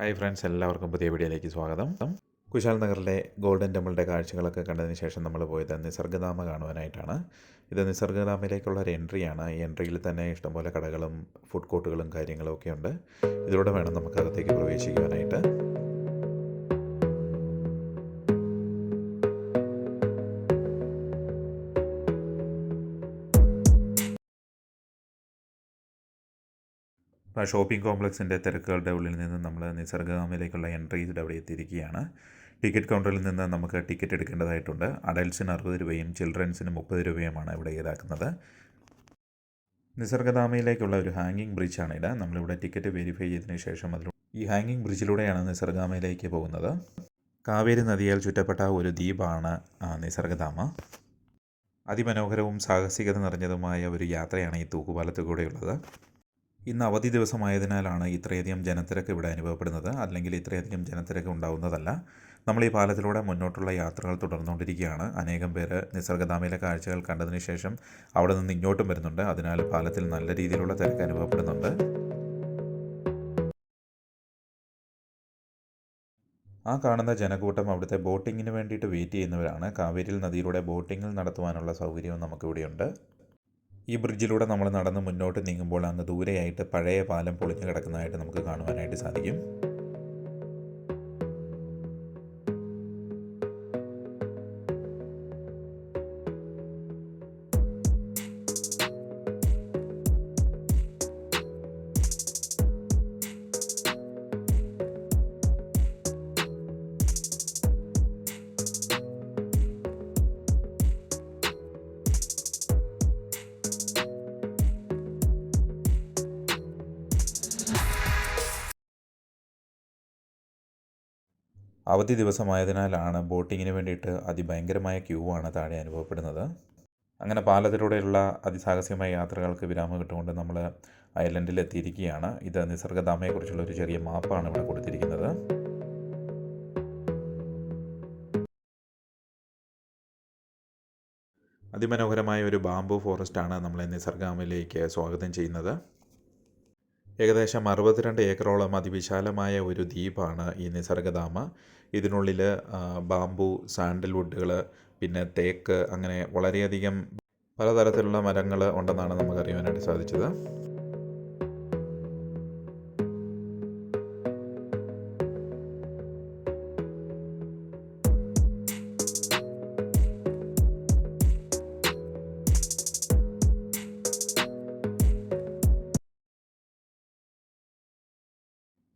Hi friends, എല്ലാവർക്കും പുതിയ വീഡിയോയിലേക്ക് സ്വാഗതം. കുശാൽ നഗറിലെ ഗോൾഡൻ ടെമ്പിളിൻ്റെ കാഴ്ചകളൊക്കെ കണ്ടതിന് ശേഷം നമ്മൾ പോയത് നിസർഗധാമ കാണുവാനായിട്ടാണ്. ഇത് നിസർഗധാമയിലേക്കുള്ള ഒരു എൻട്രിയാണ്. ഈ എൻട്രിയിൽ തന്നെ ഇഷ്ടംപോലെ കടകളും ഫുഡ് കോർട്ടുകളും കാര്യങ്ങളും ഒക്കെ ഉണ്ട്. ഇതിലൂടെ വേണം നമുക്കകത്തേക്ക് പ്രവേശിക്കുവാനായിട്ട്. ഷോപ്പിംഗ് കോംപ്ലക്സിൻ്റെ തിരക്കുകളുടെ ഉള്ളിൽ നിന്ന് നമ്മൾ നിസർഗധാമയിലേക്കുള്ള എൻട്രിയുടെ അവിടെ എത്തിയിരിക്കുകയാണ്. ടിക്കറ്റ് കൗണ്ടറിൽ നിന്ന് നമുക്ക് ടിക്കറ്റ് എടുക്കേണ്ടതായിട്ടുണ്ട്. അഡൽട്ട്സിന് 60 രൂപയും ചിൽഡ്രൻസിന് 30 രൂപയുമാണ് ഇവിടെ ഈടാക്കുന്നത്. നിസർഗധാമയിലേക്കുള്ള ഒരു ഹാങ്ങിങ് ബ്രിഡ്ജാണ് ഇത്. നമ്മളിവിടെ ടിക്കറ്റ് വെരിഫൈ ചെയ്തതിന് ശേഷം ഈ ഹാങ്ങിങ് ബ്രിഡ്ജിലൂടെയാണ് നിസർഗധാമയിലേക്ക് പോകുന്നത്. കാവേരി നദിയാൽ ചുറ്റപ്പെട്ട ഒരു ദ്വീപാണ് നിസർഗധാമ. അതിമനോഹരവും സാഹസികത നിറഞ്ഞതുമായ ഒരു യാത്രയാണ് ഈ തൂക്കുപാലത്തിലൂടെയുള്ളത്. ഇന്ന് അവധി ദിവസമായതിനാലാണ് ഇത്രയധികം ജനത്തിരക്ക് ഇവിടെ അനുഭവപ്പെടുന്നത്. അല്ലെങ്കിൽ ഇത്രയധികം ജനത്തിരക്ക് ഉണ്ടാവുന്നതല്ല. നമ്മൾ ഈ പാലത്തിലൂടെ മുന്നോട്ടുള്ള യാത്രകൾ തുടർന്നുകൊണ്ടിരിക്കുകയാണ്. അനേകം പേര് നിസർഗധാമയിലെ കാഴ്ചകൾ കണ്ടതിന് ശേഷം അവിടെ നിന്ന് ഇങ്ങോട്ടും വരുന്നുണ്ട്. അതിനാൽ പാലത്തിൽ നല്ല രീതിയിലുള്ള തിരക്ക് അനുഭവപ്പെടുന്നുണ്ട്. ആ കാണുന്ന ജനക്കൂട്ടം അവിടുത്തെ ബോട്ടിങ്ങിന് വേണ്ടിയിട്ട് വെയിറ്റ് ചെയ്യുന്നവരാണ്. കാവേരി നദിയിലൂടെ ബോട്ടിങ്ങിൽ നടത്തുവാനുള്ള സൗകര്യവും നമുക്കിവിടെയുണ്ട്. ഈ ബ്രിഡ്ജിലൂടെ നമ്മൾ നടന്ന് മുന്നോട്ട് നീങ്ങുമ്പോൾ അങ്ങ് ദൂരെയായിട്ട് പഴയ പാലം പൊളിഞ്ഞു കിടക്കുന്നതായിട്ട് നമുക്ക് കാണുവാനായിട്ട് സാധിക്കും. അവധി ദിവസമായതിനാലാണ് ബോട്ടിങ്ങിന് വേണ്ടിയിട്ട് അതിഭയങ്കരമായ ക്യൂ ആണ് താഴെ അനുഭവപ്പെടുന്നത്. അങ്ങനെ പാലത്തിലൂടെയുള്ള അതിസാഹസികമായ യാത്രകൾക്ക് വിരാമം കിട്ടുകൊണ്ട് നമ്മൾ ഐലൻഡിൽ എത്തിയിരിക്കുകയാണ്. ഇത് നിസർഗധാമയെക്കുറിച്ചുള്ള ഒരു ചെറിയ മാപ്പാണ് ഇവിടെ കൊടുത്തിരിക്കുന്നത്. അതിമനോഹരമായ ഒരു ബാംബു ഫോറസ്റ്റാണ് നമ്മളെ നിസർഗധാമയിലേക്ക് സ്വാഗതം ചെയ്യുന്നത്. ഏകദേശം 62 ഏക്കറോളം അതിവിശാലമായ ഒരു ദ്വീപാണ് ഈ നിസർഗധാമ. ഇതിനുള്ളിൽ ബാംബു, സാൻഡൽവുഡുകൾ, പിന്നെ തേക്ക്, അങ്ങനെ വളരെയധികം പലതരത്തിലുള്ള മരങ്ങൾ ഉണ്ടെന്നാണ് നമുക്കറിയാനായിട്ട് സാധിച്ചത്.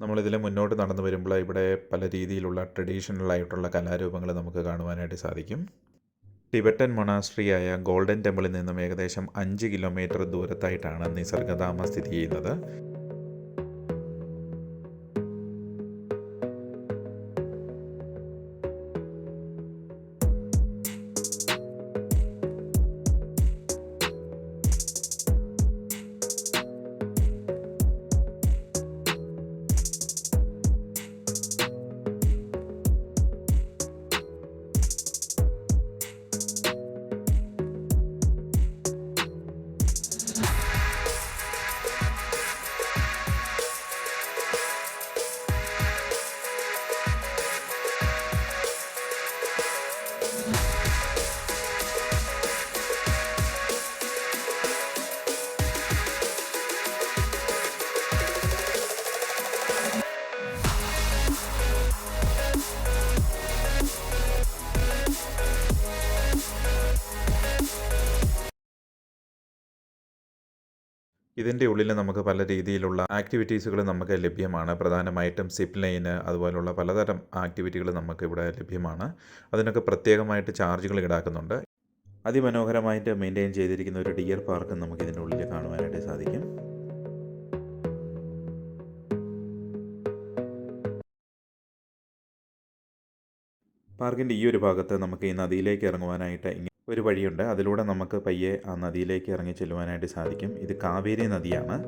നമ്മളിതിൽ മുന്നോട്ട് നടന്നു വരുമ്പോൾ ഇവിടെ പല രീതിയിലുള്ള ട്രഡീഷണൽ ആയിട്ടുള്ള കലാരൂപങ്ങൾ നമുക്ക് കാണുവാനായിട്ട് സാധിക്കും. ടിബറ്റൻ മൊണാസ്ട്രിയായ ഗോൾഡൻ ടെമ്പിളിൽ നിന്നും ഏകദേശം 5 കിലോമീറ്റർ ദൂരത്തായിട്ടാണ് നിസർഗധാമ സ്ഥിതി ചെയ്യുന്നത്. ഇതിൻ്റെ ഉള്ളിൽ നമുക്ക് പല രീതിയിലുള്ള ആക്ടിവിറ്റീസുകൾ നമുക്ക് ലഭ്യമാണ്. പ്രധാനമായിട്ടും സിപ്പ് ലൈന്, അതുപോലുള്ള പലതരം ആക്ടിവിറ്റികൾ നമുക്ക് ഇവിടെ ലഭ്യമാണ്. അതിനൊക്കെ പ്രത്യേകമായിട്ട് ചാർജുകൾ ഈടാക്കുന്നുണ്ട്. അതിമനോഹരമായിട്ട് മെയിൻറ്റെയിൻ ചെയ്തിരിക്കുന്ന ഒരു ഡിയർ പാർക്ക് നമുക്ക് ഇതിൻ്റെ ഉള്ളിൽ കാണുവാനായിട്ട് സാധിക്കും. പാർക്കിൻ്റെ ഈ ഒരു ഭാഗത്ത് നമുക്ക് ഈ നദിയിലേക്ക് ഇറങ്ങുവാനായിട്ട് ഒരു വഴിയുണ്ട്. അതിലൂടെ നമുക്ക് പയ്യെ ആ നദിയിലേക്ക് ഇറങ്ങി ചെല്ലുവാനായിട്ട് സാധിക്കും. ഇത് കാവേരി നദിയാണ്.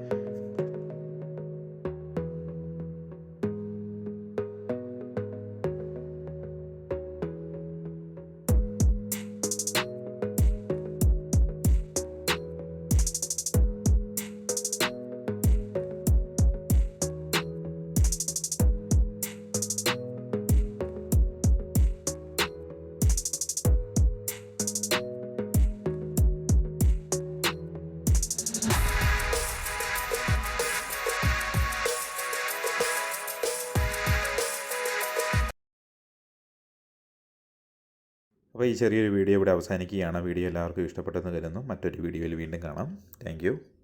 അപ്പോൾ ഈ ചെറിയൊരു വീഡിയോ ഇവിടെ അവസാനിക്കുകയാണ്. വീഡിയോ എല്ലാവർക്കും ഇഷ്ടപ്പെട്ടെന്ന് കരുതുന്നു. മറ്റൊരു വീഡിയോയിൽ വീണ്ടും കാണാം. താങ്ക്